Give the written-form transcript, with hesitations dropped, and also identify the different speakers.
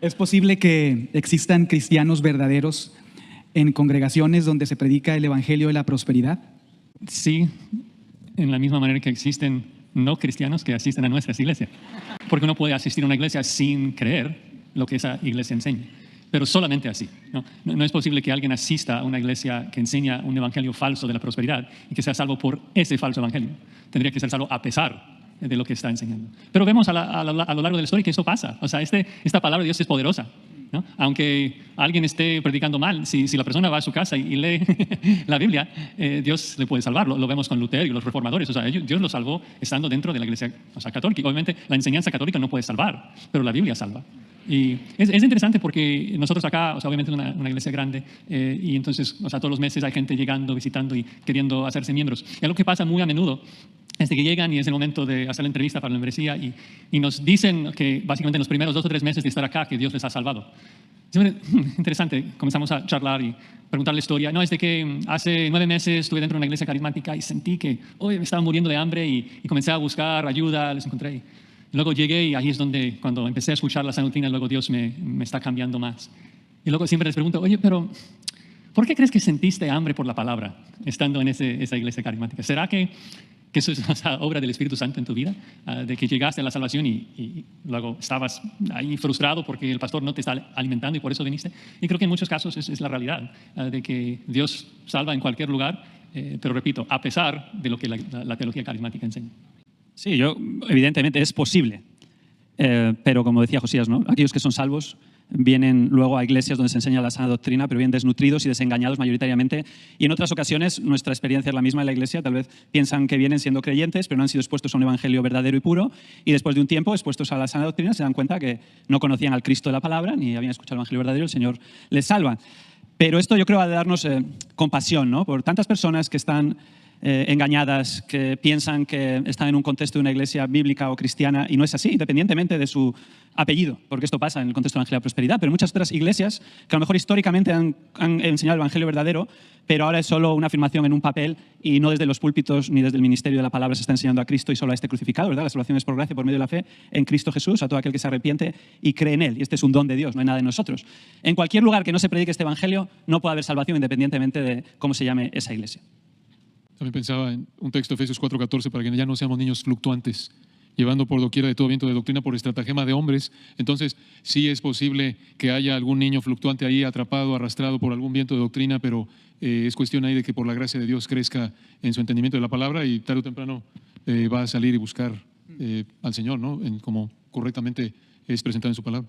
Speaker 1: ¿Es posible que existan cristianos verdaderos en congregaciones donde se predica el evangelio de la prosperidad?
Speaker 2: Sí, en la misma manera que existen no cristianos que asisten a nuestras iglesias. Porque uno puede asistir a una iglesia sin creer lo que esa iglesia enseña, pero solamente así. No es posible que alguien asista a una iglesia que enseña un evangelio falso de la prosperidad y que sea salvo por ese falso evangelio. Tendría que ser salvo a pesar de lo que está enseñando. Pero vemos a lo largo de la historia que eso pasa. O sea, esta palabra de Dios es poderosa, ¿no? Aunque alguien esté predicando mal, si la persona va a su casa y lee la Biblia, Dios le puede salvar. Lo vemos con Lutero y los reformadores. O sea, Dios lo salvó estando dentro de la iglesia, o sea, católica. Y obviamente la enseñanza católica no puede salvar, pero la Biblia salva. Y es interesante porque nosotros acá, o sea, obviamente una iglesia grande, y entonces, o sea, todos los meses hay gente llegando, visitando y queriendo hacerse miembros. Y algo que pasa muy a menudo es que llegan y es el momento de hacer la entrevista para la membresía y nos dicen que básicamente en los primeros 2 o 3 meses de estar acá que Dios les ha salvado. Es interesante, comenzamos a charlar y preguntar la historia. No, es de que hace 9 meses estuve dentro de una iglesia carismática y sentí que hoy me estaba muriendo de hambre y comencé a buscar ayuda, les encontré. Luego llegué y ahí es donde, cuando empecé a escuchar la sana doctrina, luego Dios me está cambiando más. Y luego siempre les pregunto, oye, pero ¿por qué crees que sentiste hambre por la palabra estando en esa iglesia carismática? ¿Será que eso es una obra del Espíritu Santo en tu vida? De que llegaste a la salvación y luego estabas ahí frustrado porque el pastor no te está alimentando y por eso viniste. Y creo que en muchos casos es la realidad, de que Dios salva en cualquier lugar, pero repito, a pesar de lo que la teología carismática enseña.
Speaker 3: Sí, evidentemente es posible, pero como decía Josías, ¿no? Aquellos que son salvos vienen luego a iglesias donde se enseña la sana doctrina, pero vienen desnutridos y desengañados mayoritariamente. Y en otras ocasiones nuestra experiencia es la misma en la iglesia. Tal vez piensan que vienen siendo creyentes, pero no han sido expuestos a un evangelio verdadero y puro. Y después de un tiempo, expuestos a la sana doctrina, se dan cuenta que no conocían al Cristo de la palabra, ni habían escuchado el evangelio verdadero, el Señor les salva. Pero esto yo creo ha de darnos compasión, ¿no? Por tantas personas que están engañadas, que piensan que están en un contexto de una iglesia bíblica o cristiana y no es así, independientemente de su apellido, porque esto pasa en el contexto del Evangelio de la Prosperidad, pero muchas otras iglesias que a lo mejor históricamente han enseñado el Evangelio verdadero, pero ahora es solo una afirmación en un papel y no desde los púlpitos ni desde el ministerio de la palabra se está enseñando a Cristo y solo a este crucificado, ¿verdad? La salvación es por gracia, por medio de la fe en Cristo Jesús, a todo aquel que se arrepiente y cree en Él, y este es un don de Dios, no hay nada de nosotros. En cualquier lugar que no se predique este Evangelio no puede haber salvación independientemente de cómo se llame esa iglesia.
Speaker 4: También pensaba en un texto de Efesios 4:14 para que ya no seamos niños fluctuantes, llevando por doquiera de todo viento de doctrina por estratagema de hombres. Entonces, sí es posible que haya algún niño fluctuante ahí atrapado, arrastrado por algún viento de doctrina, pero es cuestión ahí de que por la gracia de Dios crezca en su entendimiento de la palabra y tarde o temprano va a salir y buscar al Señor, ¿no? Como correctamente es presentado en su palabra.